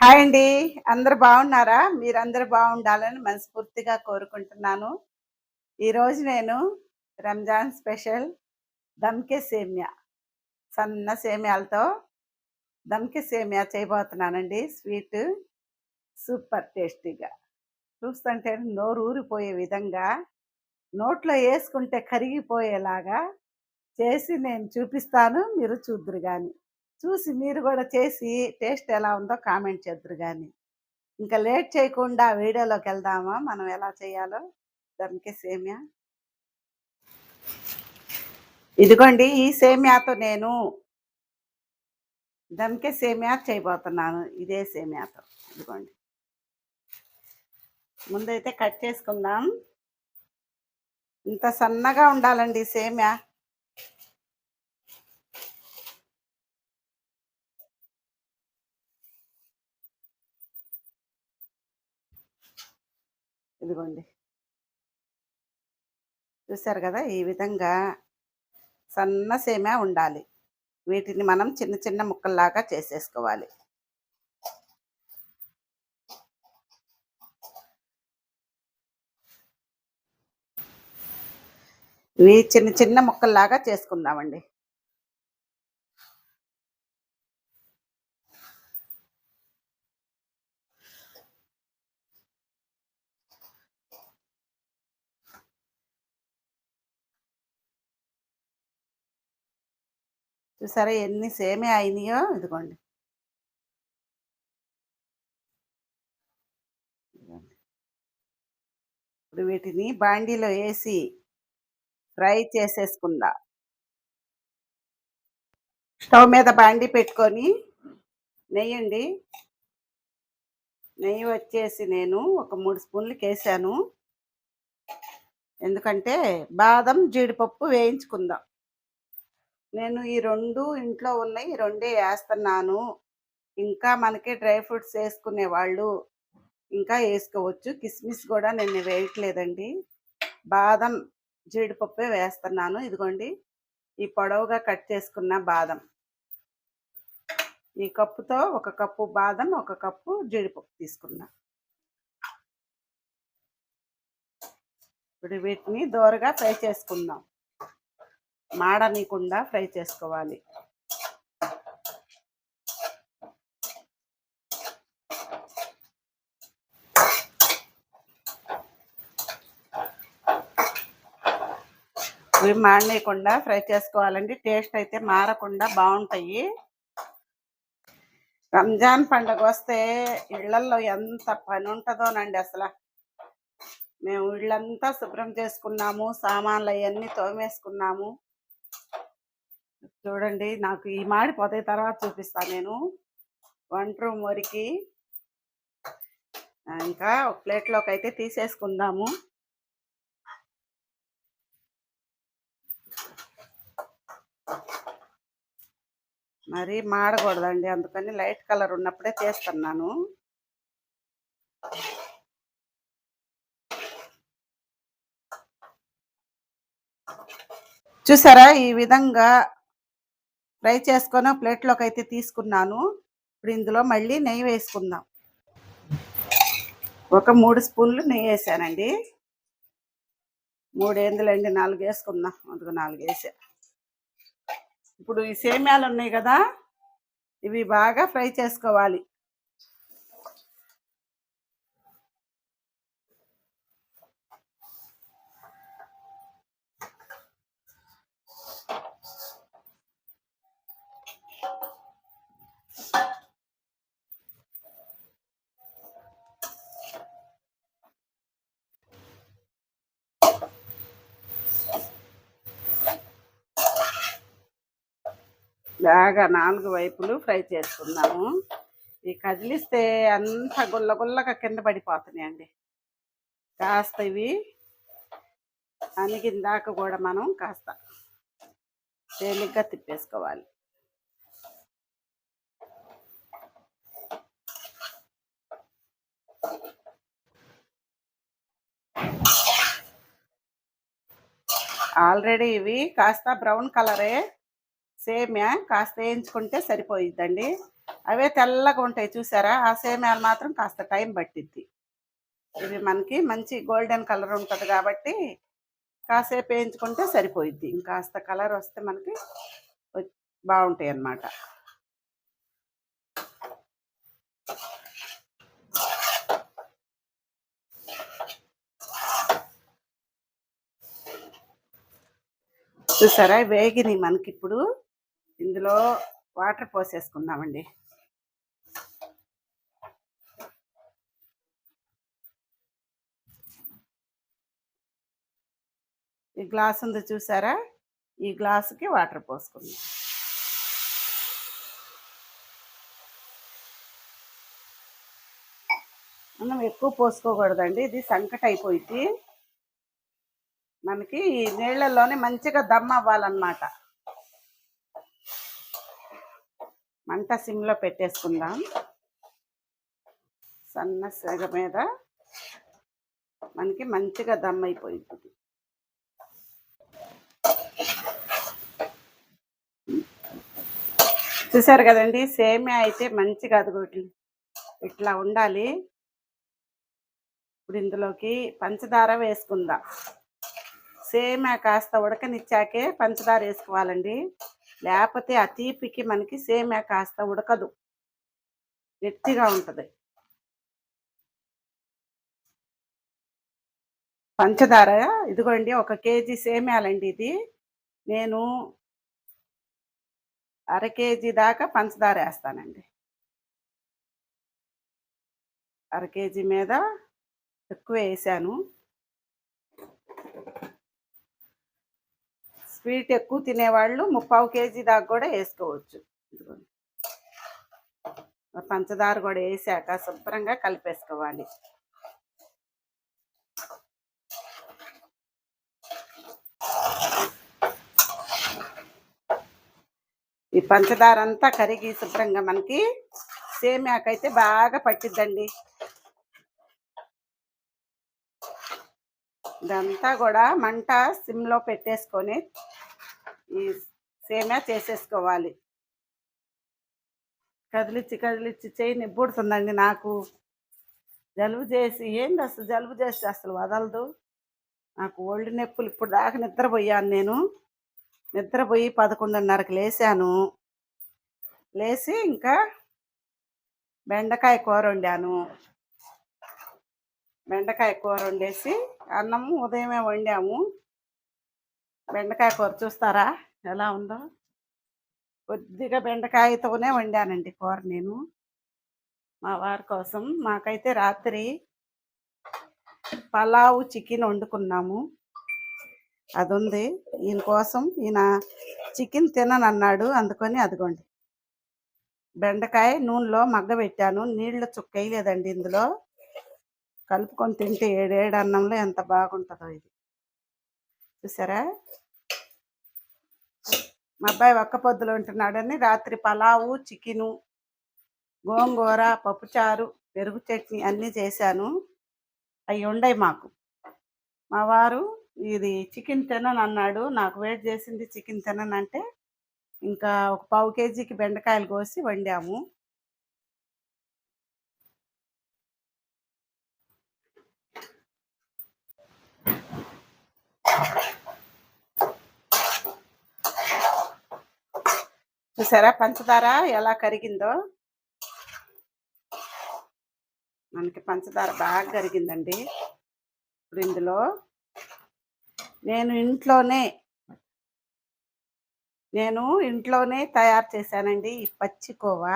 Hi అండి. అందరూ బాగున్నారా? మీరందరూ బాగుండాలని మనస్ఫూర్తిగా కోరుకుంటున్నాను. ఈరోజు నేను రంజాన్ స్పెషల్ దమ్‌కే సేమ్యా, సన్న సేమ్యాలతో దమ్‌కే సేమ్యా చేయబోతున్నానండి. స్వీటు సూపర్ టేస్టీగా. చూస్తుంటే నోరూరిపోయే విధంగా, నోట్లో యేసుకుంటే కరిగిపోయేలాగా చేసి నేను చూపిస్తాను. మీరు చూద్దురు గాని. చూసి మీరు గూడా చేసి టేస్ట్ ఎలా ఉందో కామెంట్ చేద్దురు గాని. ఇంకా లేట్ చేయకుండా వీడియోలోకెళ్దామా? మనం ఎలా చేయాలో దమ్‌కి సేమ్యా. ఇదిగోండి ఈ సేమ్యాతో నేను దమ్‌కి సేమ్యా చేయబోతున్నాను. ఇదే సేమ్యాతో. ఇదిగోండి. ముందైతే కట్ చేసుకుందాం. ఇంత సన్నగా ఉండాలండి సేమ్యా. ఇదిగోండి. చూసారు గదా! ఈ విధంగా సన్న సేమ్యా ఉండాలి. వీటిని మనం చిన్న చిన్న ముక్కల్లాగా చేసేసుకోవాలి. ఇవి చిన్న చిన్న ముక్కల్లాగా చేసుకుందామండి. చూసారా ఎన్ని సేమియా అయినాయో ఇదిగోండి. ఇదిగోండి. ఇప్పుడు వీటిని బాండీలో వేసి ఫ్రై చేసేసుకుందాం. స్టవ్ మీద బాండీ పెట్టుకొని నెయ్యండి. నెయ్యి వచ్చేసి నేను ఒక 3 స్పూన్లకి వేసాను. ఎందుకంటే బాదం జీడిపప్పు వేయించుకుందాం. నేను ఈ 2 ఇంట్లో ఉన్నాయి. ఈ రెండే వేస్తున్నాను. ఇంకా మనకి డ్రై ఫ్రూట్స్ వేసుకునే వాళ్ళు ఇంకా వేసుకోవచ్చు. కిస్మిస్ కూడా నేను వేయట్లేదండి. బాదం జీడిపప్పే వేస్తున్నాను. ఇదిగోండి ఈ పొడవుగా కట్ చేసుకున్న బాదం. ఈ కప్పుతో ఒక కప్పు బాదం, ఒక కప్పు జీడిపప్పు తీసుకున్నా. ఇప్పుడు వీటిని దోరగా ఫ్రై చేసుకుందాం. మాడనీయకుండా ఫ్రై చేసుకోవాలి. ఇవి మాడనీయకుండా ఫ్రై చేసుకోవాలండి. టేస్ట్ అయితే మారకుండా బాగుంటాయి. రంజాన్ పండుగ వస్తే ఇళ్లల్లో ఎంత పని ఉంటుందోనండి అసలు. మేము ఇళ్ళంతా శుభ్రం చేసుకున్నాము. సామాన్లు అవన్నీ తోమేసుకున్నాము. చూడండి నాకు ఈ మాడిపోతాయి, తర్వాత చూపిస్తాను నేను. వంట రూమ్ వరకు ఇంకా ఒక ప్లేట్లోకి అయితే తీసేసుకుందాము. మరి మాడకూడదండి, అందుకని లైట్ కలర్ ఉన్నప్పుడే చేస్తున్నాను. చూసారా ఈ విధంగా ఫ్రై చేసుకొని ప్లేట్లోకి అయితే తీసుకున్నాను. ఇప్పుడు ఇందులో మళ్ళీ నెయ్యి వేసుకుందాం. ఒక 3 స్పూన్లు నెయ్యి వేసానండి. 3 ఏందులండి, 4 వేసుకుందాం. అందుకు 4 వేసా. ఇప్పుడు ఈ సేమ్యాలు ఉన్నాయి కదా, ఇవి బాగా ఫ్రై చేసుకోవాలి. బాగా 4 వైపులు ఫ్రై చేసుకుందాము. ఈ కదిలిస్తే అంత గుల్లగుల్లగా కింద పడిపోతున్నాయండి. కాస్త ఇవి అనిగిందాక కూడా మనం కాస్త తేలిగ్గా తిప్పేసుకోవాలి. ఆల్రెడీ ఇవి కాస్త బ్రౌన్ కలరే. సేమ్యా కాస్త వేయించుకుంటే సరిపోయిద్దండి. అవే తెల్లగా ఉంటాయి చూసారా? ఆ సేమ్యాలు మాత్రం కాస్త టైం పట్టిద్ది. ఇవి మనకి మంచి గోల్డెన్ కలర్ ఉంటది కాబట్టి కాసేపు వేయించుకుంటే సరిపోయిద్ది. ఇంకాస్త కలర్ వస్తే మనకి బావుంటాయన్నమాట. చూసారా? వేగినియి మనకిప్పుడు. ఇందులో వాటర్ పోసేసుకుందామండి. ఈ గ్లాస్ ఉంది చూసారా? ఈ గ్లాసుకి వాటర్ పోసుకుందాం. మనం ఎక్కువ పోసుకోకూడదండి. ఇది సంకటయిపోయిద్ది. మనకి ఈ నీళ్ళల్లోనే మంచిగా దమ్ అవ్వాలన్నమాట. మంట సిమ్‌లో పెట్టేసుకుందాం. సన్న సెగ మీద మనకి మంచిగా దమ్ అయిపోయిద్ది. చూసారు కదండీ! సేమియా అయితే మంచిగా అదిగోటి ఇట్లా ఉండాలి. ఇప్పుడు ఇందులోకి పంచదార వేసుకుందాం. సేమియా కాస్త ఉడకనిచ్చాకే పంచదార వేసుకోవాలండి. లేకపోతే ఆ తీపికి మనకి సేమియా కాస్త ఉడకదు, గట్టిగా ఉంటది. పంచదార ఇదిగోండి 1 కేజీ సేమియాలండి ఇది. నేను అర కేజీ దాకా పంచదార వేస్తానండి. అర కేజీ మీద ఎక్కువే వేసాను. స్వీట్ ఎక్కువ తినేవాళ్ళు 3/4 కేజీ దాకా కూడా వేసుకోవచ్చు. ఇదిగోండి పంచదార కూడా వేసాక శుభ్రంగా కలిపేసుకోవాలి. ఈ పంచదార అంతా కరిగి శుభ్రంగా మనకి సేమియాకైతే బాగా పట్టిద్దండి. ఇదంతా కూడా మంట సిమ్‌లో పెట్టేసుకొని ఈ సేమియా చేసేసుకోవాలి. కదిలిచ్చి చెయ్యి నిబ్బుడుతుందండి నాకు. జలుబు చేసి ఏందసలు జలుబు చేస్తే అసలు వదలదు. నాకు ఒళ్ళు నొప్పులు ఇప్పుడు దాకా నిద్రపోయాను నేను. నిద్రపోయి 11:30కి లేసాను. లేసి ఇంకా బెండకాయ కూర వండాను. బెండకాయ కూర వండేసి అన్నము ఉదయమే వండాము. బెండకాయ కూర చూస్తారా ఎలా ఉందో? కొద్దిగా బెండకాయతోనే వండానండి కూర నేను. మా వారి కోసం. మాకైతే రాత్రి పలావు చికెన్ వండుకున్నాము. అదుంది. ఈయన కోసం ఈయన చికెన్ తిననన్నాడు. అందుకని అదిగోండి బెండకాయ నూనెలో మగ్గబెట్టాను. నీళ్ళు చుక్కేయలేదండి ఇందులో. కలుపుకొని తింటే ఏడేడు అన్నంలో ఎంత బాగుంటుందో ఇది. చూసారా? మా అబ్బాయి ఒక్క పొద్దులు ఉంటున్నాడని రాత్రి పలావు చికెను, గోంగూర, పప్పుచారు, పెరుగు చట్నీ అన్నీ చేశాను. అవి ఉండయి మాకు. మా వారు ఇది చికెన్ తిననన్నాడు. నాకు వేడి చేసింది చికెన్ తిననంటే ఇంకా ఒక 1/4 కేజీకి బెండకాయలు కోసి వండాము. చూసారా పంచదార ఎలా కరిగిందో? మనకి పంచదార బాగా కరిగిందండి. ఇప్పుడు ఇందులో నేను ఇంట్లోనే తయారు చేశానండి ఈ పచ్చికోవా.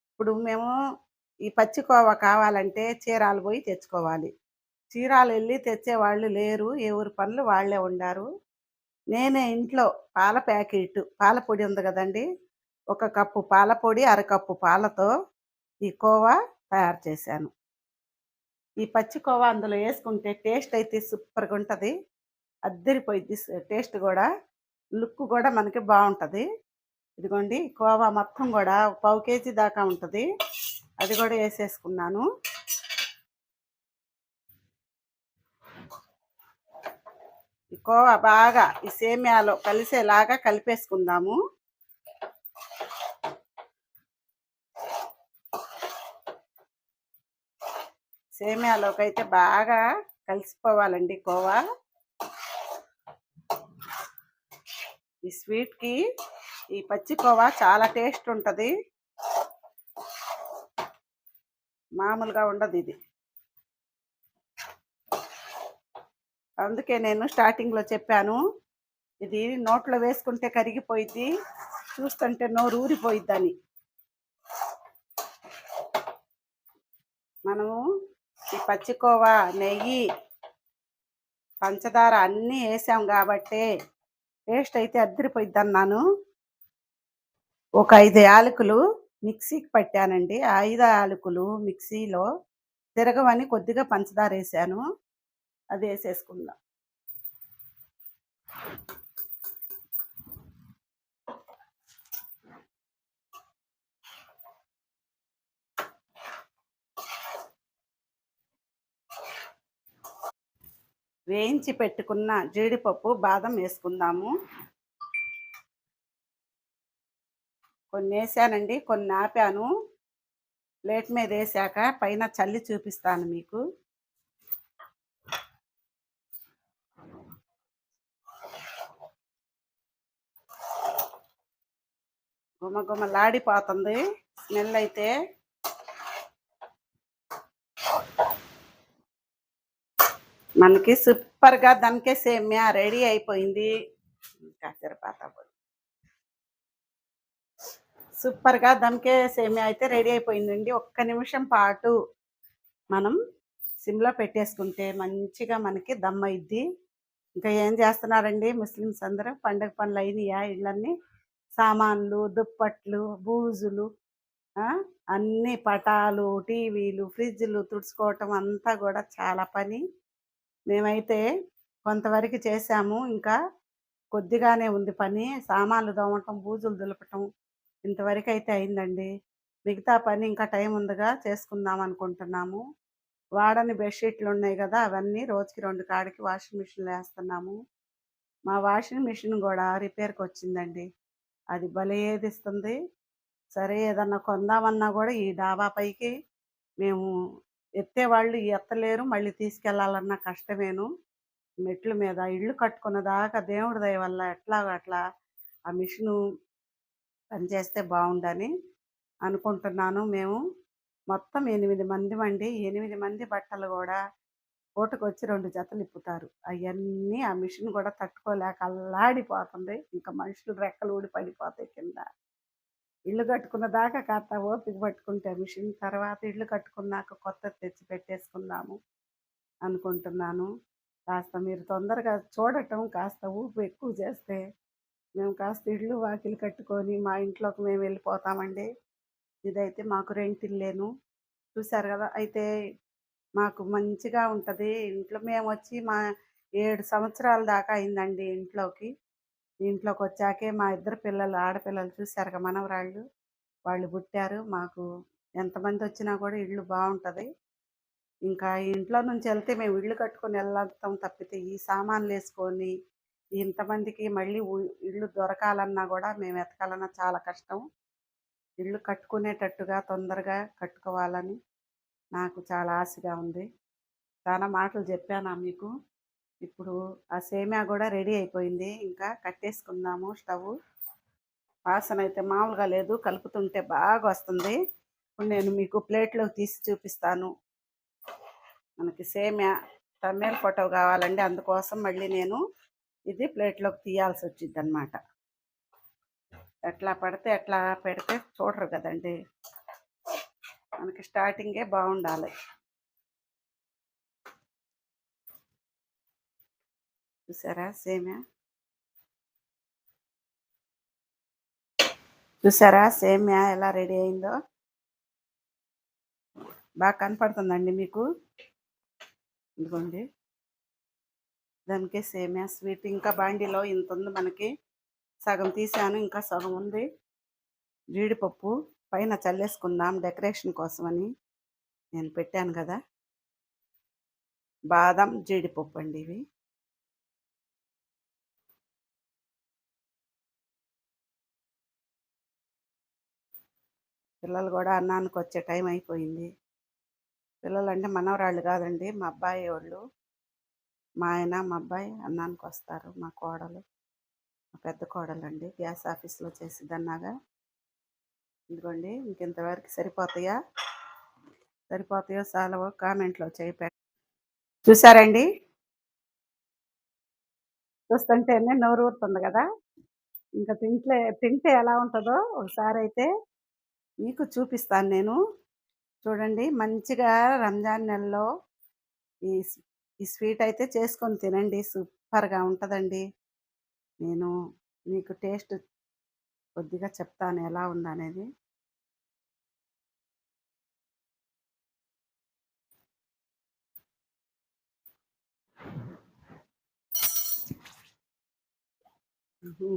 ఇప్పుడు మేము ఈ పచ్చికోవా కావాలంటే చీరాలు పోయి తెచ్చుకోవాలి. చీరాలు వెళ్ళి తెచ్చేవాళ్ళు లేరు. ఎవరి పనులు వాళ్ళే ఉండారు. నేనే ఇంట్లో పాల ప్యాకెట్ పాల పొడి ఉంది కదండి, 1 కప్పు పాల పొడి, అరకప్పు పాలతో ఈ కోవా తయారు చేశాను. ఈ పచ్చి కోవా అందులో వేసుకుంటే టేస్ట్ అయితే సూపర్గా ఉంటుంది. అద్దరిపోయిద్ది టేస్ట్ కూడా. లుక్ కూడా మనకి బాగుంటుంది. ఇదిగోండి కోవా మొత్తం కూడా 1/4 కేజీ దాకా ఉంటుంది. అది కూడా వేసేసుకున్నాను. ఈ కోవా బాగా ఈ సేమియాలో కలిసేలాగా కలిపేసుకుందాము. సేమియాలోకి అయితే బాగా కలిసిపోవాలండి కోవా. ఈ స్వీట్కి ఈ పచ్చి కోవా చాలా టేస్ట్ ఉంటుంది, మామూలుగా ఉండదు ఇది. అందుకే నేను స్టార్టింగ్లో చెప్పాను, ఇది నోట్లో వేసుకుంటే కరిగిపోయిద్ది, చూస్తుంటే నోరు ఊరిపోయిద్దని. మనము ఈ పచ్చికోవా, నెయ్యి, పంచదార అన్నీ వేసాం కాబట్టి టేస్ట్ అయితే అద్దరిపోయిద్ది అన్నాను. ఒక 5 యాలకులు మిక్సీకి పట్టానండి. ఆ 5 యాలకులు మిక్సీలో తిరగవని కొద్దిగా పంచదార వేసాను, అది వేసేసుకుందాం. వేయించి పెట్టుకున్న జీడిపప్పు, బాదం వేసుకుందాము. కొన్ని వేసానండి, కొన్ని ఆపాను. ప్లేట్ మీద వేసాక పైన చల్లి చూపిస్తాను మీకు. గుమగుమలాడిపోతుంది స్మెల్ అయితే. మనకి సూపర్గా దమ్కే సేమ్యా రెడీ అయిపోయింది. సూపర్గా దమ్కే సేమ్యా అయితే రెడీ అయిపోయిందండి. ఒక్క నిమిషం పాటు మనం సిమ్లో పెట్టేసుకుంటే మంచిగా మనకి దమ్ అయిద్ది. ఇంకా ఏం చేస్తున్నారండి ముస్లిమ్స్ అందరూ? పండగ పనులు అయినాయా? ఇళ్ళన్నీ సామాన్లు, దుప్పట్లు, బూజులు, అన్నీ పటాలు, టీవీలు, ఫ్రిడ్జ్లు తుడుచుకోవటం అంతా కూడా చాలా పని. మేమైతే కొంతవరకు చేసాము, ఇంకా కొద్దిగానే ఉంది పని. సామాన్లు తోమటం, బూజులు దులపటం ఇంతవరకు అయితే అయిందండి. మిగతా పని ఇంకా టైం ఉందిగా చేసుకుందాం అనుకుంటున్నాము. వాడని బెడ్షీట్లు ఉన్నాయి కదా, అవన్నీ రోజుకి 2 కాడికి వాషింగ్ మిషన్లో వేస్తున్నాము. మా వాషింగ్ మిషన్ కూడా రిపేర్కి వచ్చిందండి, అది భలే ఏదిస్తుంది. సరే ఏదన్నా కొందామన్నా కూడా ఈ డాబా పైకి మేము ఎత్తేవాళ్ళు ఎత్తలేరు, మళ్ళీ తీసుకెళ్ళాలన్నా కష్టమేను. మెట్ల మీద ఇల్లు కట్టుకున్న దాకా దేవుడి దయ వల్ల ఎట్లాగో అట్లా ఆ మిషను పనిచేస్తే బాగుండని అనుకుంటున్నాను. మేము మొత్తం 8 మందిమండి. 8 మంది బట్టలు కూడా పూటకొచ్చి 2 జతలు ఇప్పుతారు. అవన్నీ ఆ మిషన్ కూడా తట్టుకోలేక అల్లాడిపోతుంది. ఇంకా మనుషులు రెక్కలు ఊడి పడిపోతాయి కింద. ఇల్లు కట్టుకున్న దాకా కాస్త ఓపిక పట్టుకుంటే మిషన్, తర్వాత ఇల్లు కట్టుకున్నాక కొత్తది తెచ్చి పెట్టేసుకుందాము అనుకుంటున్నాను. కాస్త మీరు తొందరగా చూడటం, కాస్త ఊపు ఎక్కువ చేస్తే మేము కాస్త ఇల్లు వాకిలి కట్టుకొని మా ఇంట్లోకి మేము వెళ్ళిపోతామండి. ఇదైతే మాకు రెంట్ ఇల్లేను, చూశారు కదా. అయితే మాకు మంచిగా ఉంటుంది ఇంట్లో. మేము వచ్చి మా 7 సంవత్సరాల దాకా అయిందండి ఇంట్లోకి. ఇంట్లోకి వచ్చాకే మా ఇద్దరు పిల్లలు, ఆడపిల్లలు చూశారుగా, మనవరాళ్ళు, వాళ్ళు పుట్టారు. మాకు ఎంతమంది వచ్చినా కూడా ఇల్లు బాగుంటుంది. ఇంకా ఇంట్లో నుంచి వెళ్తే మేము ఇల్లు కట్టుకొని వెళ్తాం తప్పితే ఈ సామాన్లు వేసుకొని ఇంతమందికి మళ్ళీ ఇల్లు దొరకాలన్నా కూడా మేము వెతకాలన్నా చాలా కష్టం. ఇల్లు కట్టుకునేటట్టుగా తొందరగా కట్టుకోవాలని నాకు చాలా ఆశగా ఉంది. చాలా మాటలు చెప్పానా మీకు? ఇప్పుడు ఆ సేమియా కూడా రెడీ అయిపోయింది, ఇంకా కట్టేసుకుందాము స్టవ్. వాసన అయితే మామూలుగా లేదు, కలుపుతుంటే బాగా వస్తుంది. ఇప్పుడు నేను మీకు ప్లేట్లోకి తీసి చూపిస్తాను. మనకి సేమియా తమ్మేలు ఫోటో కావాలండి, అందుకోసం మళ్ళీ నేను ఇది ప్లేట్లోకి తీయాల్సి వచ్చింది అనమాట. ఎట్లా పడితే ఎట్లా పెడితే చూడరు కదండి, మనకి స్టార్టింగే బాగుండాలి. చూసారా సేమియా? చూసారా సేమియా ఎలా రెడీ అయిందో? బాగా కనపడుతుందండి మీకు? ఇదిగోండి దానికే సేమియా స్వీట్. ఇంకా బాండీలో ఇంత ఉంది మనకి, సగం తీసాను, ఇంకా సగం ఉంది. జీడిపప్పు పైన చల్లేసుకుందాం డెకరేషన్ కోసమని నేను పెట్టాను కదా. బాదం, జీడిపప్పు అండి ఇవి. పిల్లలు కూడా అన్నానికి వచ్చే టైం అయిపోయింది. పిల్లలంటే మనవరాళ్ళు కాదండి, మా అబ్బాయి వాళ్ళు. మా ఆయన, మా అబ్బాయి అన్నానికొస్తారు. మా కోడలు, మా పెద్ద కోడలండి. గ్యాస్ ఆఫీస్‌లో చేసిద్దన్నాగా. ఇదిగోండి ఇంకింతవరకు సరిపోతాయా? సరిపోతాయో సాలవో కామెంట్‌లో చేయి చూసారండి? చూస్తుంటేనే నోరూరుతుంది గదా! ఇంక తింటే ఎలా ఉంటదో ఒకసారైతే మీకు చూపిస్తాను నేను. చూడండి మంచిగా రంజాన్ నెలలో ఈ స్ ఈ స్వీట్ అయితే చేసుకొని తినండి. సూపర్‌గా ఉంటదండి. నేను మీకు టేస్ట్ కొద్దిగా చెప్తాను ఎలా ఉందనేది. హుహు.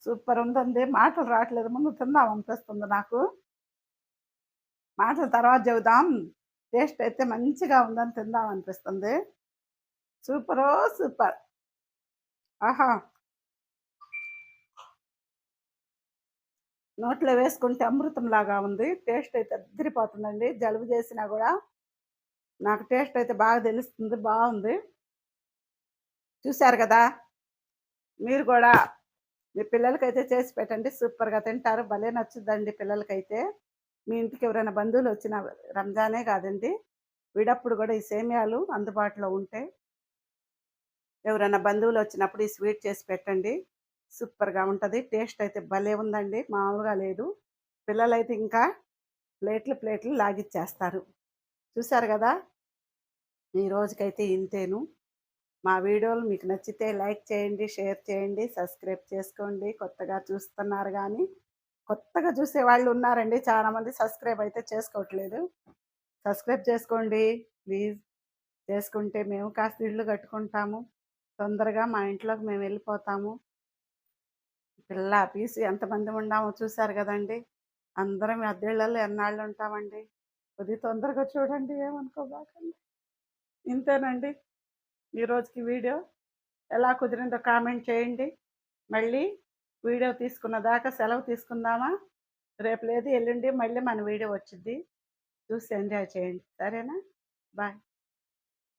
సూపర్ ఉందండి. మాటలు రావట్లేదు. ముందు తిందామనిపిస్తుంది నాకు. మాటలు తర్వాత చెబుదాం. టేస్ట్ అయితే మంచిగా ఉందని తిందామనిపిస్తుంది. సూపరో సూపర్. ఆహా! నోట్లో వేసుకుంటే అమృతంలాగా ఉంది. టేస్ట్ అయితే అద్దిరిపోతుందండి. జలుబు చేసినా గూడా నాకు టేస్ట్ అయితే బాగా తెలుస్తుంది. బావుంది. చూసారు గదా! మీరు గూడా మీ పిల్లలకైతే చేసి పెట్టండి. సూపర్‌గా తింటారు. భలే నచ్చుద్దండి పిల్లలకైతే. మీ ఇంటికి ఎవరైనా బంధువులొచ్చినా రంజానే కాదండి, విడప్పుడు గూడా ఈ సేమియాలు అందుబాటులో ఉంటే ఎవరైనా బంధువులొచ్చినప్పుడు ఈ స్వీట్ చేసి పెట్టండి. సూపర్‌గా ఉంటది. టేస్ట్ అయితే భలే ఉందండి. మామూలుగా లేదు. పిల్లలైతే ఇంకా ప్లేట్లు లాగిచ్చేస్తారు. చూసారు గదా! ఈ రోజుకైతే ఇంతేను. మా వీడియోలు మీకు నచ్చితే లైక్ చేయండి, షేర్ చేయండి, సబ్స్క్రైబ్ చేసుకోండి. కొత్తగా చూస్తున్నారు గానీ, కొత్తగా చూసేవాళ్ళు ఉన్నారండి చాలామంది. సబ్స్క్రైబ్ అయితే చేసుకోవట్లేదు. సబ్స్క్రైబ్ చేసుకోండి ప్లీజ్. చేసుకుంటే మేము కాస్త ఇల్లు కట్టుకుంటాము. తొందరగా మా ఇంట్లోకి మేము వెళ్ళిపోతాము. పిల్ల, పీసు ఎంతమంది ఉన్నామో చూసారు గదండీ! అందరం అద్దెళ్ళలో ఎన్నాళ్ళు ఉంటామండి. కొద్దిగా తొందరగా చూడండి ఏమనుకోబాకండి. ఇంతేనండి ఈ రోజుకి వీడియో. ఎలా కుదిరిందో కామెంట్ చేయండి. మళ్ళీ వీడియో తీసుకున్న దాకా సెలవు తీసుకుందామా? రేపు లేదు ఎల్లుండి మళ్ళీ మన వీడియో వచ్చిద్ది. చూసి ఎంజాయ్ చేయండి. సరేనా? బాయ్.